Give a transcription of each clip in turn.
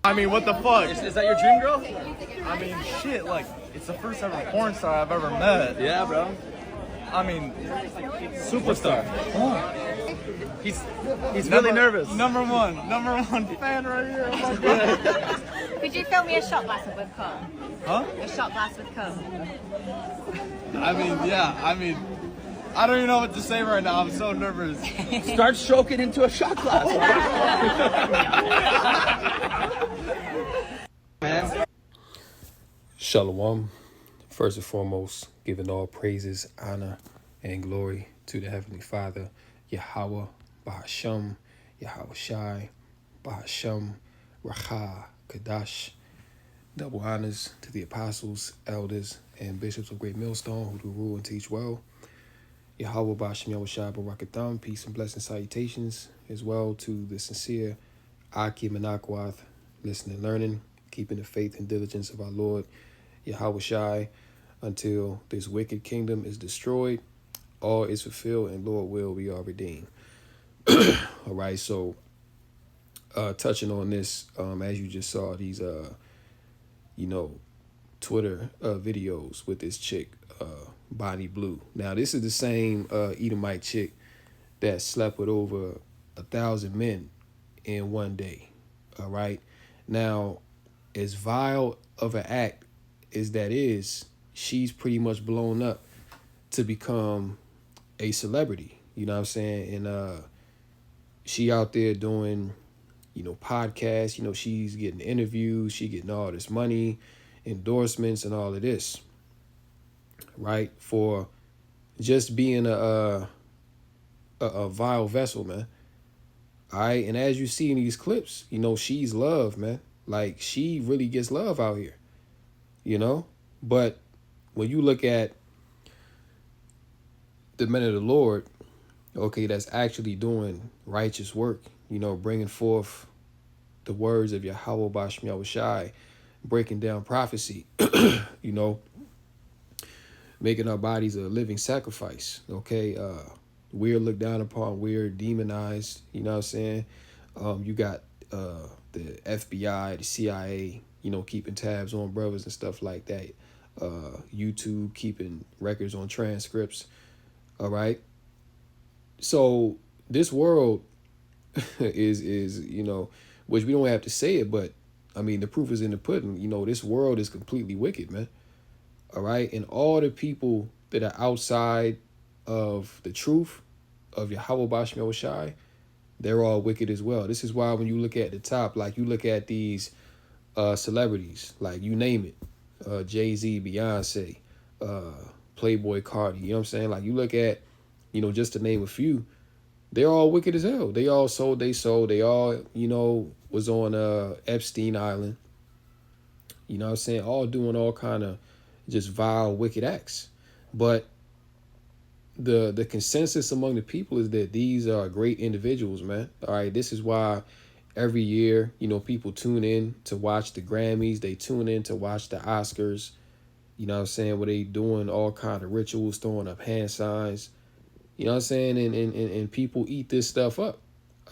I mean, what the fuck? Is that your dream girl? I mean, shit, like, it's the first ever porn star I've ever met. Yeah, bro. I mean, superstar. He's really nervous. Number one fan right here. Oh my God. Could you fill me a shot glass with cum? Huh? A shot glass with cum. I mean, yeah, I don't even know what to say right now. I'm so nervous. Start stroking into a shot glass. Man. Shalom. First and foremost, giving all praises, honor, and glory to the Heavenly Father, Yahweh, Bahasham, Yahweh Shai, Bahasham, Racha, Kadash. Double honors to the apostles, elders, and bishops of Great Millstone who do rule and teach well. Yahweh Bahasham, Yahweh Shai, Barakatam, peace and blessing salutations as well to the sincere Akim and Akwath, listening and learning, keeping the faith and diligence of our Lord Yahweh Shai until this wicked kingdom is destroyed, all is fulfilled, and Lord will, we are redeemed. All right, so touching on this, as you just saw, these, Twitter videos with this chick, Bonnie Blue. Now, this is the same Edomite chick that slept with over 1,000 men in one day. All right. Now, as vile of an act as that is, she's pretty much blown up to become a celebrity. You know what I'm saying? And she out there doing, podcasts. She's getting interviews. She getting all this money, endorsements, and all of this. Right? For just being a vile vessel, man. All right? And as you see in these clips, she's loved, man. Like, she really gets love out here, But when you look at the men of the Lord, okay, that's actually doing righteous work, bringing forth the words of Yahweh Basham Yahweh Shai, breaking down prophecy, making our bodies a living sacrifice, okay? We're looked down upon, we're demonized, you know what I'm saying? You got the FBI, the CIA, keeping tabs on brothers and stuff like that. YouTube keeping records on transcripts. All right. So this world is which we don't have to say it, but I mean, the proof is in the pudding. This world is completely wicked, man. All right. And all the people that are outside of the truth of Yahweh Basham Yahweh Shai, they're all wicked as well. This is why when you look at the top, like you look at these celebrities, like you name it, Jay-Z, Beyonce, Playboy Cardi, you know what I'm saying? Like you look at, just to name a few, they're all wicked as hell. They all sold they sold. They all, was on Epstein Island. You know what I'm saying? All doing all kind of just vile, wicked acts. But the consensus among the people is that these are great individuals, man. All right, this is why every year, people tune in to watch the Grammys. They tune in to watch the Oscars. You know what I'm saying? Where they doing all kind of rituals, throwing up hand signs. You know what I'm saying? And people eat this stuff up.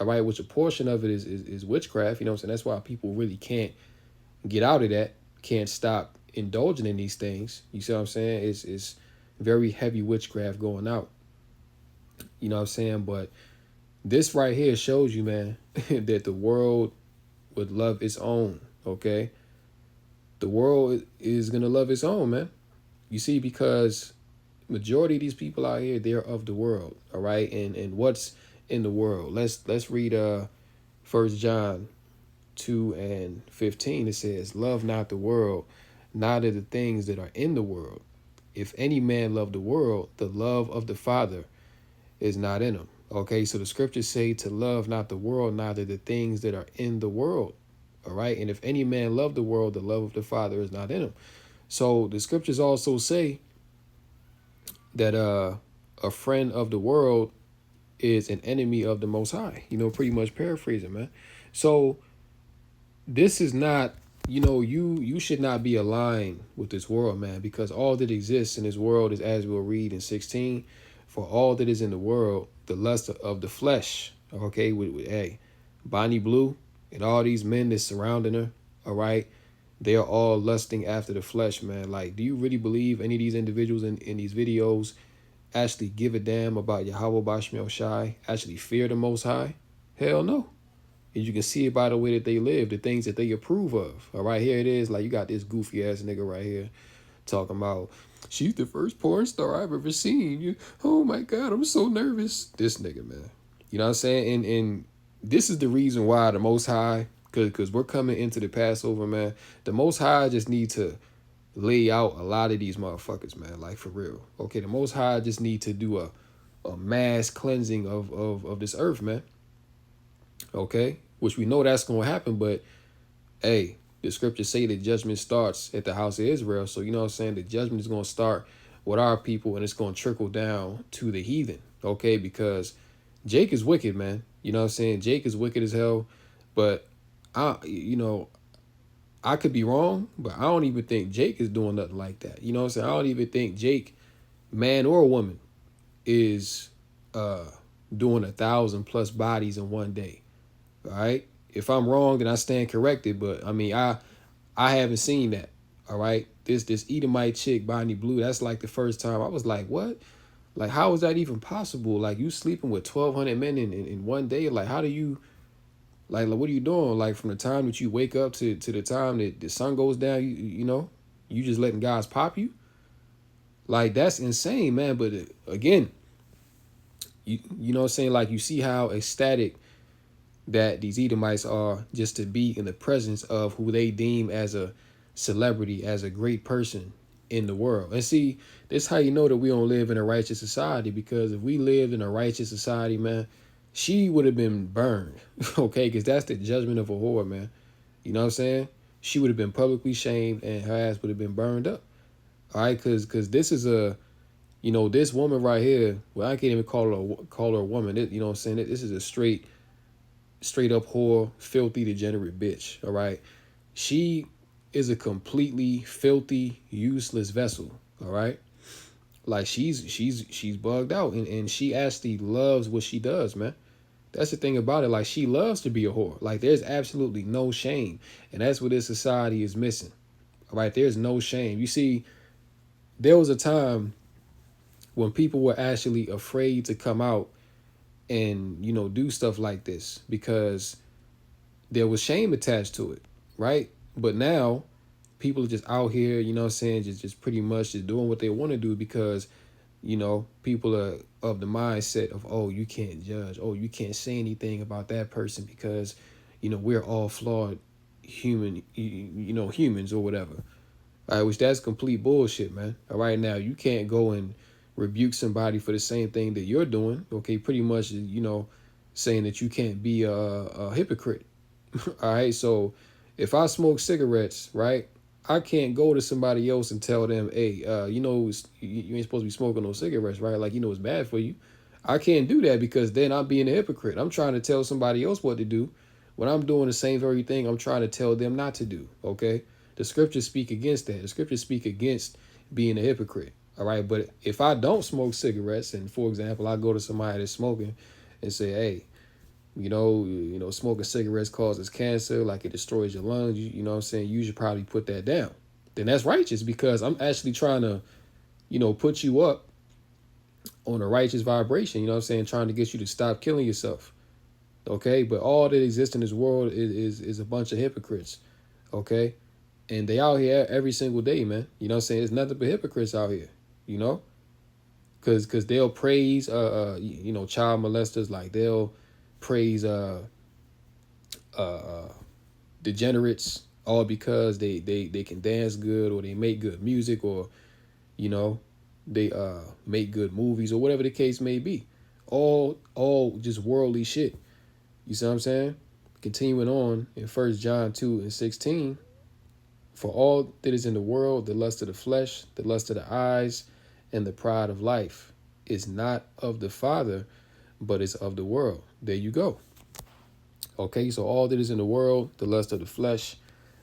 All right, which a portion of it is witchcraft. You know what I'm saying? That's why people really can't get out of that. Can't stop indulging in these things. You see what I'm saying? It's very heavy witchcraft going out. You know what I'm saying? But this right here shows you, man, that the world would love its own, okay? The world is going to love its own, man. You see, because majority of these people out here, they're of the world, all right? And what's in the world? Let's read 1 John 2:15. It says, "Love not the world, neither the things that are in the world. If any man love the world, the love of the Father is not in him." Okay, so the scriptures say to love not the world, neither the things that are in the world. All right. And if any man love the world, the love of the Father is not in him. So the scriptures also say that a friend of the world is an enemy of the Most High. Pretty much paraphrasing, man. So this is not, you should not be aligned with this world, man, because all that exists in this world is, as we'll read in 16, for all that is in the world, the lust of the flesh. Okay, with Bonnie Blue and all these men that's surrounding her. All right, they are all lusting after the flesh, man. Like, do you really believe any of these individuals in these videos actually give a damn about Yahweh Bashmiel Shai, actually fear the Most High? Hell no. And you can see it by the way that they live, the things that they approve of. All right, here it is. Like, you got this goofy ass nigga right here talking about, she's the first porn star I've ever seen. Oh my God, I'm so nervous. This nigga, man. You know what I'm saying? And this is the reason why the Most High, because we're coming into the Passover, man. The Most High just need to lay out a lot of these motherfuckers, man. Like, for real. Okay, the Most High just need to do a mass cleansing of this earth, man. Okay, which we know that's going to happen, but hey, the scriptures say the judgment starts at the house of Israel. So, you know what I'm saying? The judgment is going to start with our people, and it's going to trickle down to the heathen. Okay, because Jake is wicked, man. You know what I'm saying? Jake is wicked as hell, but I could be wrong, but I don't even think Jake is doing nothing like that. You know what I'm saying? I don't even think Jake, man or woman, is doing 1,000+ bodies in one day. All right. If I'm wrong, then I stand corrected. But I mean, I haven't seen that. All right. This Edomite chick, Bonnie Blue, that's like the first time I was like, what? Like, how is that even possible? Like, you sleeping with 1,200 men in one day? Like, how do you, like, what are you doing? Like, from the time that you wake up to the time that the sun goes down, you just letting guys pop you? Like, that's insane, man. But again, you know what I'm saying? Like, you see how ecstatic that these Edomites are just to be in the presence of who they deem as a celebrity, as a great person in the world. And see, this is how you know that we don't live in a righteous society, because if we lived in a righteous society, man, she would have been burned, okay? Because that's the judgment of a whore, man. You know what I'm saying? She would have been publicly shamed, and her ass would have been burned up, all right? Because this is this woman right here, well, I can't even call her a woman. You know what I'm saying? This is a straight up whore, filthy, degenerate bitch. All right. She is a completely filthy, useless vessel. All right. Like, she's bugged out, and she actually loves what she does, man. That's the thing about it. Like, she loves to be a whore. Like, there's absolutely no shame. And that's what this society is missing. All right. There's no shame. You see, there was a time when people were actually afraid to come out and, do stuff like this, because there was shame attached to it, right? But now people are just out here, you know what I'm saying, just pretty much just doing what they want to do, because, people are of the mindset of, oh, you can't judge. Oh, you can't say anything about that person because, we're all flawed humans or whatever. All right, which that's complete bullshit, man. All right, now you can't go and rebuke somebody for the same thing that you're doing. Okay, pretty much, saying that you can't be a hypocrite. All right, so if I smoke cigarettes, right, I can't go to somebody else and tell them, hey, you ain't supposed to be smoking no cigarettes, right? Like, it's bad for you. I can't do that, because then I'm being a hypocrite. I'm trying to tell somebody else what to do when I'm doing the same very thing I'm trying to tell them not to do, okay? The scriptures speak against that. The scriptures speak against being a hypocrite, all right? But if I don't smoke cigarettes, and, for example, I go to somebody that's smoking and say, hey, smoking cigarettes causes cancer, like it destroys your lungs, you know what I'm saying, you should probably put that down. Then that's righteous, because I'm actually trying to, put you up on a righteous vibration, you know what I'm saying, trying to get you to stop killing yourself. Okay, but all that exists in this world is a bunch of hypocrites, okay? And they out here every single day, man. You know what I'm saying? There's nothing but hypocrites out here, Because they'll praise, child molesters, like they'll praise degenerates, all because they can dance good, or they make good music, or they make good movies, or whatever the case may be. All just worldly shit. You see what I'm saying? Continuing on in 1 John 2:16, for all that is in the world, the lust of the flesh, the lust of the eyes, and the pride of life is not of the Father, but is of the world. There you go. Okay, so all that is in the world, the lust of the flesh,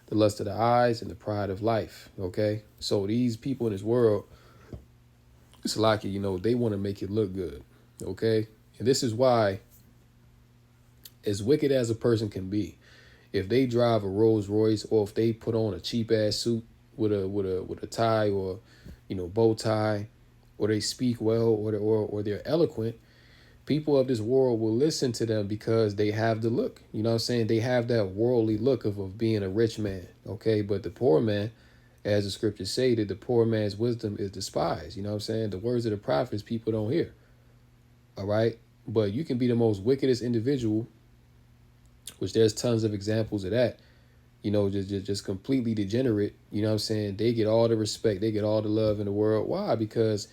the lust of the eyes, and the pride of life. Okay, so these people in this world, it's like, they want to make it look good. Okay, and this is why, as wicked as a person can be, if they drive a Rolls Royce, or if they put on a cheap ass suit with a tie, or bow tie, or they speak well, or they're eloquent, people of this world will listen to them because they have the look. You know what I'm saying? They have that worldly look of being a rich man. Okay, but the poor man, as the scriptures say, that the poor man's wisdom is despised. You know what I'm saying? The words of the prophets people don't hear. All right, but you can be the most wickedest individual, which there's tons of examples of that, just completely degenerate. You know what I'm saying? They get all the respect, they get all the love in the world. Why? Because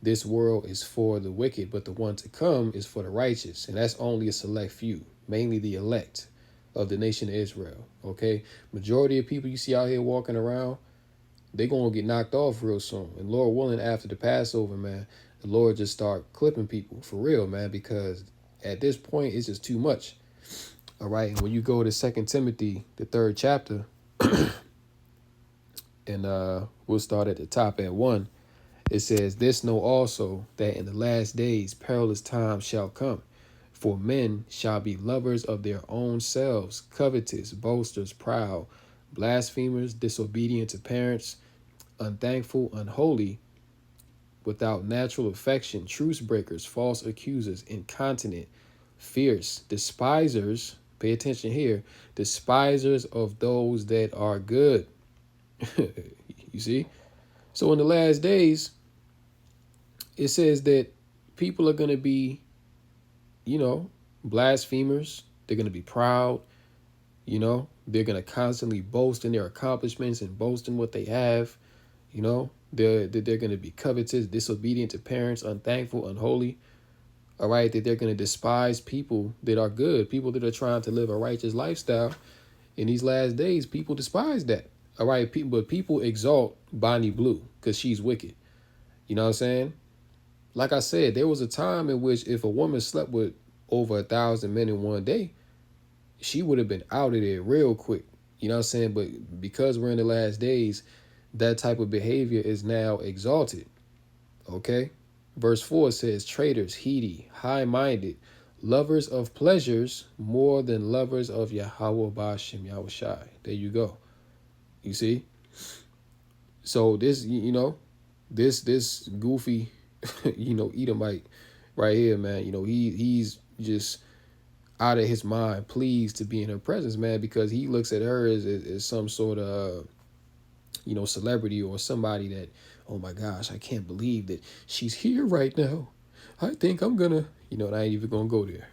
this world is for the wicked, but the one to come is for the righteous. And that's only a select few, mainly the elect of the nation of Israel. Okay, majority of people you see out here walking around, they're going to get knocked off real soon. And Lord willing, after the Passover, man, the Lord just start clipping people for real, man, because at this point, it's just too much. All right. And when you go to 2 Timothy, the 3rd chapter, and we'll start at the top at 1. It says, this know also that in the last days perilous times shall come. For men shall be lovers of their own selves, covetous, boasters, proud, blasphemers, disobedient to parents, unthankful, unholy, without natural affection, truce breakers, false accusers, incontinent, fierce, despisers. Pay attention here. Despisers of those that are good. You see? So in the last days, it says that people are going to be, blasphemers. They're going to be proud. They're going to constantly boast in their accomplishments and boast in what they have. They're going to be covetous, disobedient to parents, unthankful, unholy. All right, that they're going to despise people that are good, people that are trying to live a righteous lifestyle. In these last days, people despise that. All right, but people exalt Bonnie Blue because she's wicked. You know what I'm saying? Like I said, there was a time in which if a woman slept with over 1,000 men in one day, she would have been out of there real quick. You know what I'm saying? But because we're in the last days, that type of behavior is now exalted. Okay? Verse 4 says, traitors, heedy, high-minded, lovers of pleasures more than lovers of Yahweh Ba'ashem Yahushai. There you go. You see? So this, this goofy, Edomite right here, man, he's just out of his mind, pleased to be in her presence, man, because he looks at her as some sort of, celebrity or somebody that, oh my gosh, I can't believe that she's here right now. I think I'm gonna, and I ain't even gonna go there,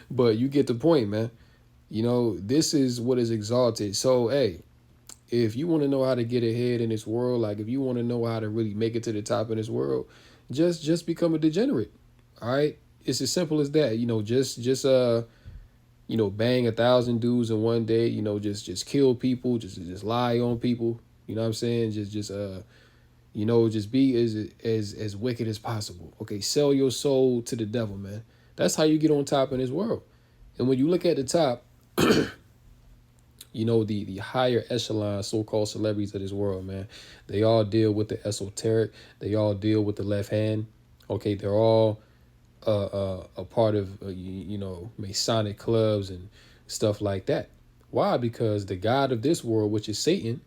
but you get the point, man. This is what is exalted. So, hey, if you want to know how to get ahead in this world, like if you want to know how to really make it to the top in this world, just become a degenerate. All right. It's as simple as that. Bang 1,000 dudes in one day, just kill people, just lie on people. You know what I'm saying? Just be as wicked as possible. Okay. Sell your soul to the devil, man. That's how you get on top in this world. And when you look at the top, the higher echelon so-called celebrities of this world, man, they all deal with the esoteric. They all deal with the left hand. Okay. They're all a part of, Masonic clubs and stuff like that. Why? Because the God of this world, which is Satan,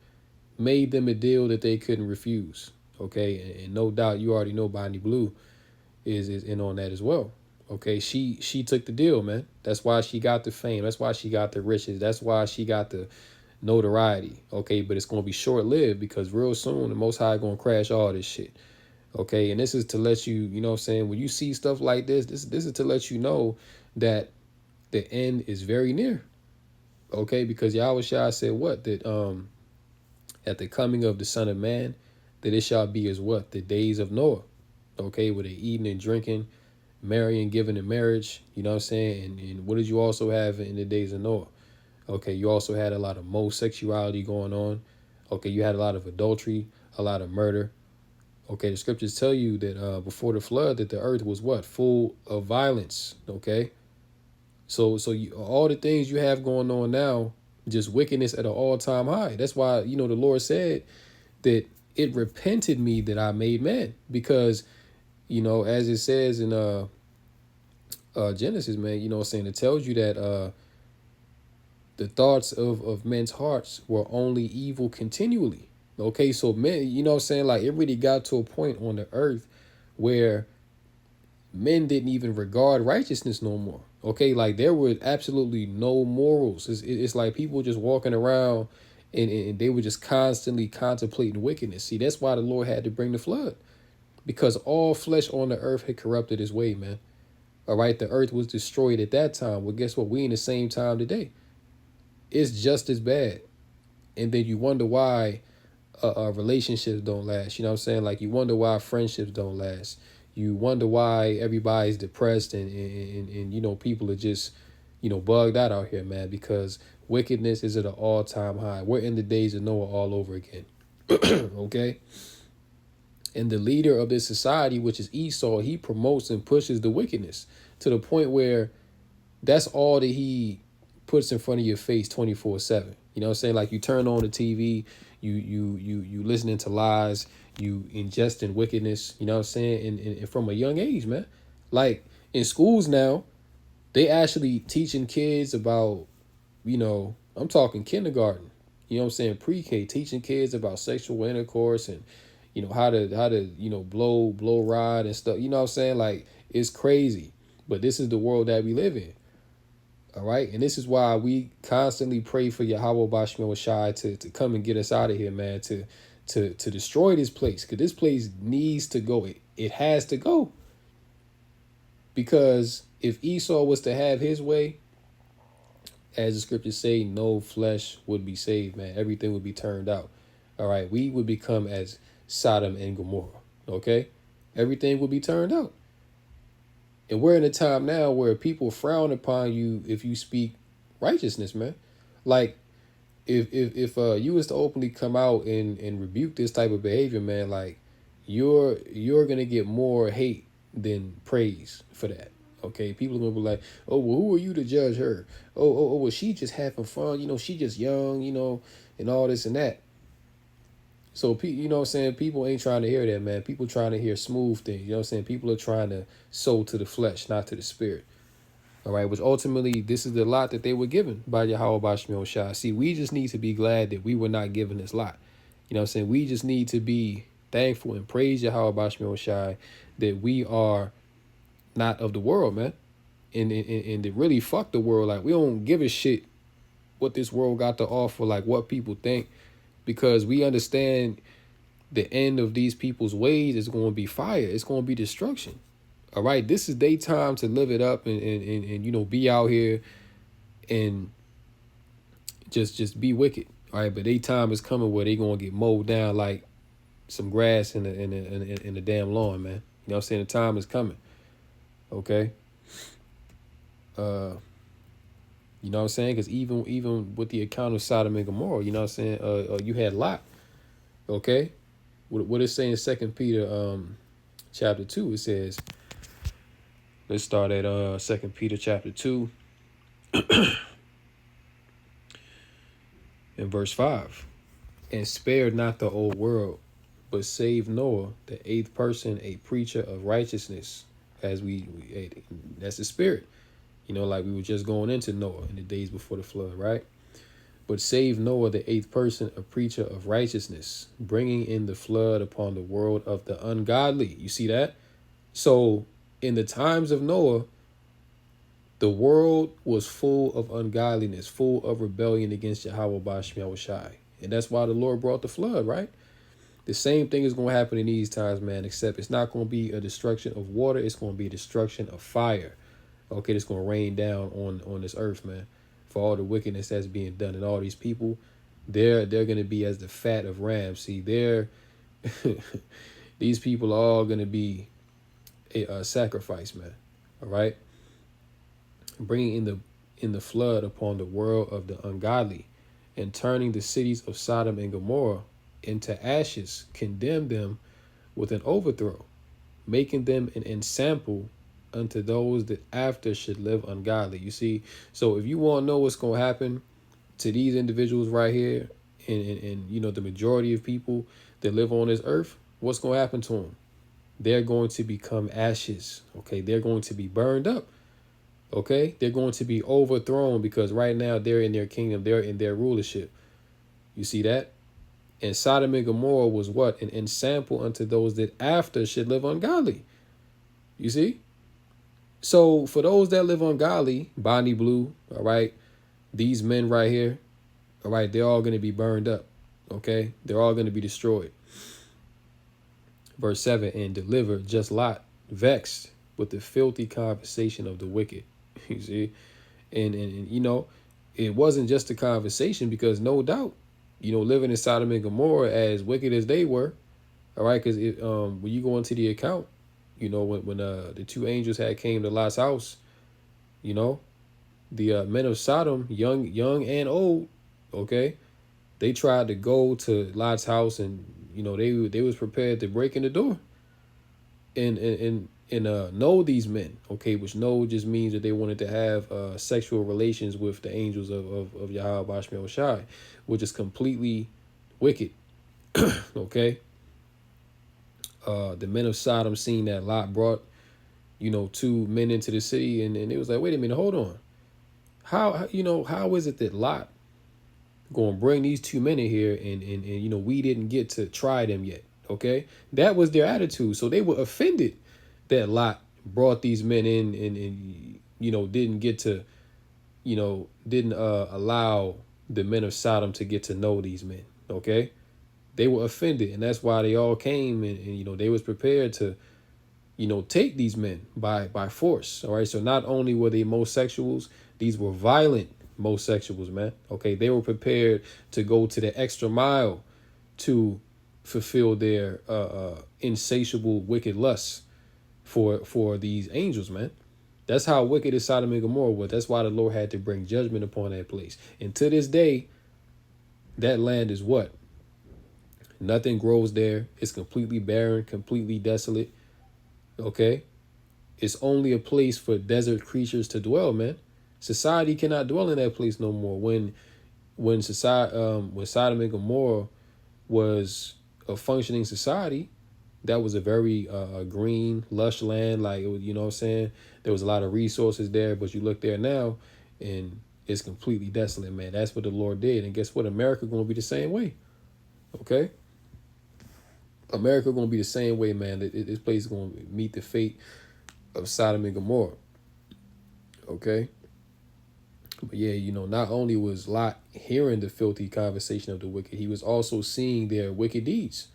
made them a deal that they couldn't refuse. Okay. And no doubt you already know Bonnie Blue is in on that as well. Okay. She took the deal, man. That's why she got the fame. That's why she got the riches. That's why she got the notoriety. Okay. But it's going to be short lived because real soon the Most High going to crash all this shit. Okay, and this is to let you, when you see stuff like this is to let you know that the end is very near. Okay, because Yahushua said what? That at the coming of the Son of Man, that it shall be as what? The days of Noah. Okay, where they eating and drinking, marrying, giving in marriage, you know what I'm saying? And what did you also have in the days of Noah? Okay, you also had a lot of homosexuality going on. Okay, you had a lot of adultery, a lot of murder. Okay, the scriptures tell you that before the flood that the earth was what? Full of violence. Okay, so all the things you have going on now, just wickedness at an all-time high. That's why, the Lord said that it repented me that I made man, because, as it says in Genesis, man, it tells you that the thoughts of men's hearts were only evil continually. Okay, so men, like it really got to a point on the earth where men didn't even regard righteousness no more. Okay, like there were absolutely no morals. It's like people just walking around and they were just constantly contemplating wickedness. See, that's why the Lord had to bring the flood, because all flesh on the earth had corrupted his way, man. All right, the earth was destroyed at that time. Well, guess what? We in the same time today. It's just as bad. And then you wonder why relationships don't last. You know what I'm saying? Like you wonder why friendships don't last. You wonder why everybody's depressed and people are just, bugged out here, man, because wickedness is at an all-time high. We're in the days of Noah all over again. Okay? And the leader of this society, which is Esau, he promotes and pushes the wickedness to the point where that's all that he puts in front of your face 24/7. You know what I'm saying? Like you turn on the TV, you listening to lies, you ingesting wickedness, you know what I'm saying? And from a young age, man. Like in schools now, they actually teaching kids about, I'm talking kindergarten, you know what I'm saying, pre-K, teaching kids about sexual intercourse and, how to blow rod and stuff. You know what I'm saying? Like it's crazy. But this is the world that we live in. All right. And this is why we constantly pray for Yahweh Bashmel Shai to come and get us out of here, man, to destroy this place. Because this place needs to go. It has to go. Because if Esau was to have his way, as the scriptures say, no flesh would be saved, man. Everything would be turned out. All right. We would become as Sodom and Gomorrah. Okay. Everything would be turned out. And we're in a time now where people frown upon you if you speak righteousness, man. Like if you was to openly come out and rebuke this type of behavior, man, like you're gonna get more hate than praise for that. Okay, people are gonna be like, oh, well, who are you to judge her? Oh, well, she just having fun, she just young, and all this and that. So, you know what I'm saying? People ain't trying to hear that, man. People trying to hear smooth things. You know what I'm saying? People are trying to sow to the flesh, not to the spirit. All right, which ultimately, this is the lot that they were given by Yahweh Bashmel Shai. See, we just need to be glad that we were not given this lot. You know what I'm saying? We just need to be thankful and praise Yahweh Bashmel Shai that we are not of the world, man. And to really fuck the world. Like, we don't give a shit what this world got to offer, like what people think. Because we understand the end of these people's ways is going to be fire. It's going to be destruction. All right. This is their time to live it up and be out here and just be wicked. All right. But their time is coming where they going to get mowed down like some grass in the damn lawn, man. You know what I'm saying? The time is coming. Okay. You know what I'm saying? Because even with the account of Sodom and Gomorrah, you know what I'm saying? You had Lot. Okay? What it say in 2 Peter chapter 2, it says, let's start at 2 Peter chapter 2 in verse 5. And spared not the old world, but saved Noah, the eighth person, a preacher of righteousness, as that's the spirit. Like we were just going into Noah in the days before the flood, right? But save Noah, the eighth person, a preacher of righteousness, bringing in the flood upon the world of the ungodly. You see that? So in the times of Noah, the world was full of ungodliness, full of rebellion against Yahweh Bashmel Shai. And that's why the Lord brought the flood, right? The same thing is going to happen in these times, man, except it's not going to be a destruction of water. It's going to be a destruction of fire. Okay, it's going to rain down on this earth, man, for all the wickedness that's being done. And all these people, they're going to be as the fat of rams. See, these people are all going to be a sacrifice, man. All right, bringing in the flood upon the world of the ungodly, and turning the cities of Sodom and Gomorrah into ashes, condemned them with an overthrow, making them an ensample unto those that after should live ungodly. You see, so if you want to know what's going to happen to these individuals right here, and you know, the majority of people that live on this earth, what's going to happen to them? They're going to become ashes. Okay, they're going to be burned up. Okay, they're going to be overthrown, because right now they're in their kingdom, they're in their rulership. You see that? And Sodom and Gomorrah was what? An ensample unto those that after should live ungodly. You see? So for those that live ungodly, Bonnie Blue, all right, these men right here, all right, they're all going to be burned up. Okay, they're all going to be destroyed. Verse 7, and deliver just Lot, vexed with the filthy conversation of the wicked. You see? And you know, it wasn't just a conversation, because no doubt, you know, living in Sodom and Gomorrah, as wicked as they were, all right, because when you go into the account, you know, when the two angels had came to Lot's house, you know, the men of Sodom, young and old, okay, they tried to go to Lot's house, and you know, they was prepared to break in the door and know these men, okay, which know just means that they wanted to have sexual relations with the angels of Yahweh Bashmel Shai, which is completely wicked. Okay. The men of Sodom seen that Lot brought, you know, two men into the city, and it was like, wait a minute, hold on. How is it that Lot going to bring these two men in here, and you know, we didn't get to try them yet? Okay, that was their attitude. So they were offended that Lot brought these men in, and you know, didn't get to, you know, didn't allow the men of Sodom to get to know these men. Okay, they were offended, and that's why they all came, and you know, they was prepared to, you know, take these men by force. All right, so not only were they homosexuals, these were violent homosexuals, man. Okay, they were prepared to go to the extra mile to fulfill their insatiable wicked lusts for these angels, man. That's how wicked is Sodom and Gomorrah was. That's why the Lord had to bring judgment upon that place. And to this day, that land is what? Nothing grows there. It's completely barren, completely desolate. Okay? It's only a place for desert creatures to dwell, man. Society cannot dwell in that place no more. When Sodom and Gomorrah was a functioning society, that was a very green, lush land. Like, it was, you know what I'm saying? There was a lot of resources there, but you look there now, and it's completely desolate, man. That's what the Lord did. And guess what? America going to be the same way. Okay? America going to be the same way, man. This place is going to meet the fate of Sodom and Gomorrah. Okay? But yeah, you know, not only was Lot hearing the filthy conversation of the wicked, he was also seeing their wicked deeds.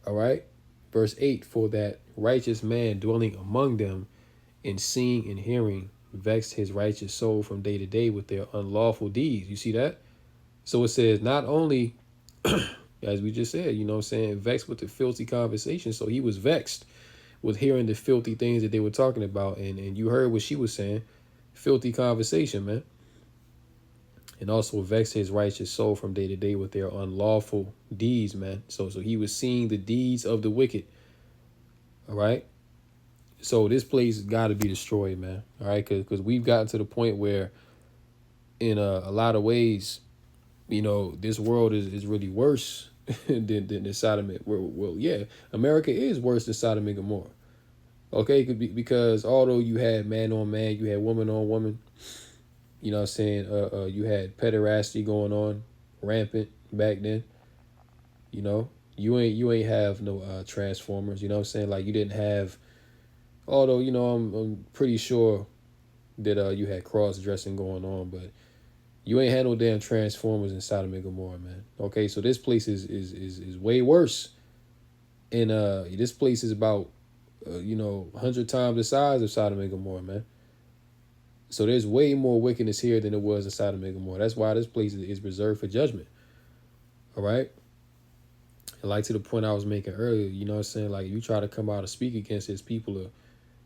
All right? Verse 8, for that righteous man dwelling among them, and seeing and hearing, vexed his righteous soul from day to day with their unlawful deeds. You see that? So it says not only, as we just said, you know what I'm saying, vexed with the filthy conversation. So he was vexed with hearing the filthy things that they were talking about. And you heard what she was saying. Filthy conversation, man. And also vexed his righteous soul from day to day with their unlawful deeds, man. So he was seeing the deeds of the wicked. All right. So this place got to be destroyed, man. All right. Because we've gotten to the point where in a lot of ways, you know, this world is really worse than Sodom. Well, yeah, America is worse than Sodom and Gomorrah. Okay. Because although you had man on man, you had woman on woman. You know what I'm saying? You had pederasty going on rampant back then. You know, you ain't have no Transformers. You know what I'm saying? Like, you didn't have, although, you know, I'm pretty sure that you had cross dressing going on, but you ain't had no damn Transformers in Sodom and Gomorrah, man. Okay, so this place is way worse. And this place is about 100 times the size of Sodom and Gomorrah, man. So there's way more wickedness here than it was in Sodom and Gomorrah. That's why this place is reserved for judgment. All right? And like to the point I was making earlier, you know what I'm saying? Like, you try to come out and speak against his people,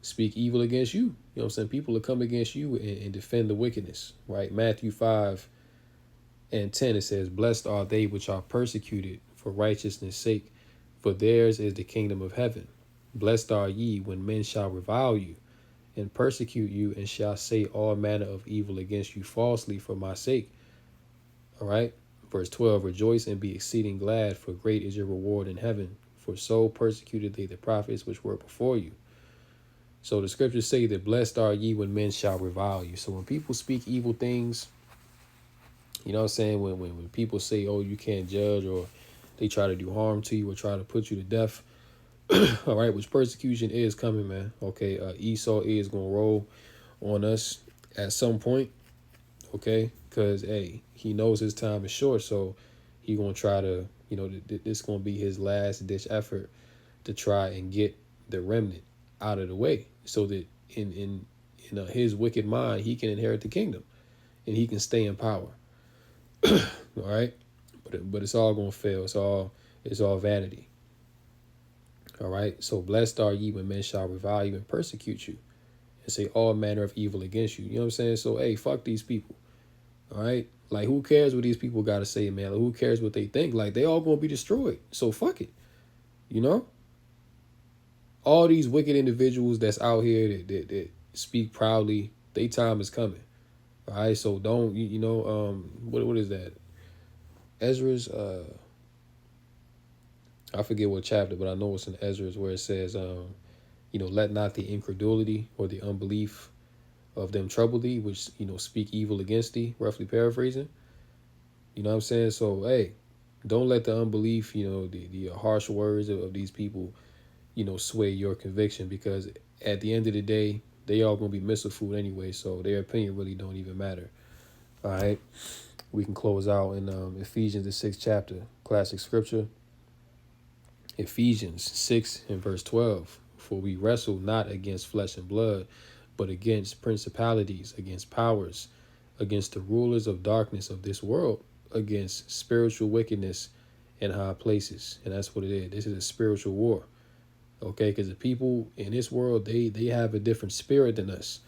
speak evil against you. You know what I'm saying? People will come against you and defend the wickedness, right? Matthew 5:10, it says, "Blessed are they which are persecuted for righteousness' sake, for theirs is the kingdom of heaven. Blessed are ye when men shall revile you and persecute you, and shall say all manner of evil against you falsely for my sake." All right. Verse 12, "Rejoice and be exceeding glad, for great is your reward in heaven. For so persecuted they the prophets which were before you." So the scriptures say that blessed are ye when men shall revile you. So when people speak evil things, you know what I'm saying? When people say, oh, you can't judge, or they try to do harm to you or try to put you to death, all right, which persecution is coming, man. Okay, Esau is going to roll on us at some point, okay? Because, hey, he knows his time is short, so he going to try to, you know, this going to be his last-ditch effort to try and get the remnant out of the way so that in his wicked mind, he can inherit the kingdom and he can stay in power. All right? But it's all going to fail. It's all vanity. All right, so blessed are ye when men shall revile you and persecute you and say all manner of evil against you. You know what I'm saying? So, hey, fuck these people. All right? Like, who cares what these people got to say, man? Like, who cares what they think? Like, they all going to be destroyed. So, fuck it. You know? All these wicked individuals that's out here that speak proudly, their time is coming. All right? So, don't, what is that? Ezra's, I forget what chapter, but I know it's in Ezra's where it says, let not the incredulity or the unbelief of them trouble thee, which, speak evil against thee, roughly paraphrasing. You know what I'm saying? So, hey, don't let the unbelief, the harsh words of these people, sway your conviction, because at the end of the day, they all going to be missile food anyway, so their opinion really don't even matter. All right? We can close out in Ephesians, the 6th chapter, classic scripture. Ephesians 6 and verse 12, "For we wrestle not against flesh and blood, but against principalities, against powers, against the rulers of darkness of this world, against spiritual wickedness in high places." And that's what it is. This is a spiritual war. Okay, because the people in this world, they have a different spirit than us.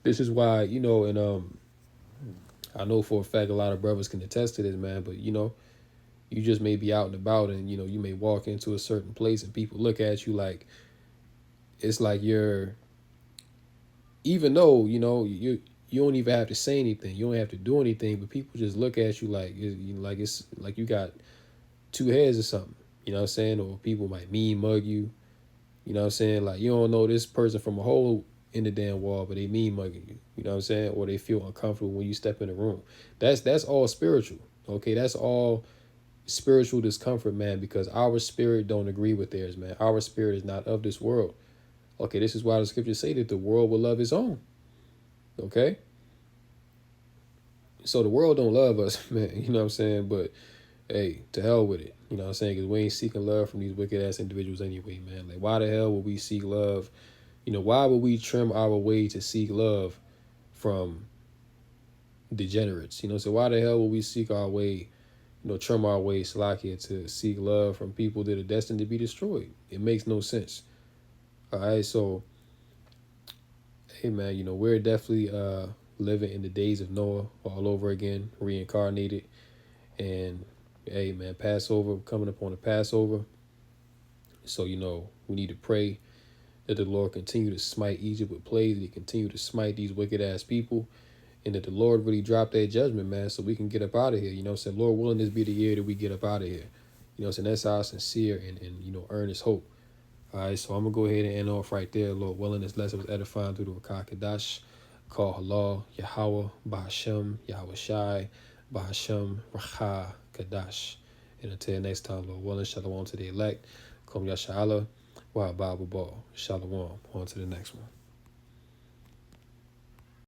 This is why, and I know for a fact a lot of brothers can attest to this, man, but you just may be out and about and, you may walk into a certain place and people look at you like, it's like you're, even though, you don't even have to say anything. You don't have to do anything, but people just look at you like it's like you got two heads or something, you know what I'm saying? Or people might mean mug you, you know what I'm saying? Like, you don't know this person from a hole in the damn wall, but they mean mugging you, you know what I'm saying? Or they feel uncomfortable when you step in the room. That's all spiritual, okay? That's all spiritual discomfort, man, because our spirit don't agree with theirs, man. Our spirit is not of this world. Okay, this is why the scriptures say that the world will love its own. Okay? So the world don't love us, man, you know what I'm saying? But, hey, to hell with it, you know what I'm saying? Because we ain't seeking love from these wicked-ass individuals anyway, man. Like, why the hell would we seek love? Why would we trim our way to seek love from degenerates? So why the hell would we seek our way, trim our way, Salakia, to seek love from people that are destined to be destroyed? It makes no sense. All right, so, hey, man, we're definitely living in the days of Noah all over again, reincarnated. And, hey, man, Passover, coming up on the Passover. So, we need to pray that the Lord continue to smite Egypt with plagues, that he continue to smite these wicked-ass people, and that the Lord really drop that judgment, man, so we can get up out of here. You know what I'm saying? Lord willing, this be the year that we get up out of here. You know what I'm saying? That's our sincere and earnest hope. All right, so I'm going to go ahead and end off right there. Lord willing, this lesson was edifying through the Rakah Kadash, called Halal, Yahweh, Bahashem, Yahweh Shai, Bahashem, Rakah Kadash. And until next time, Lord willing, shalom to the elect. Kom Yasha'Allah, Wa Babu Ball. Shalom. On to the next one.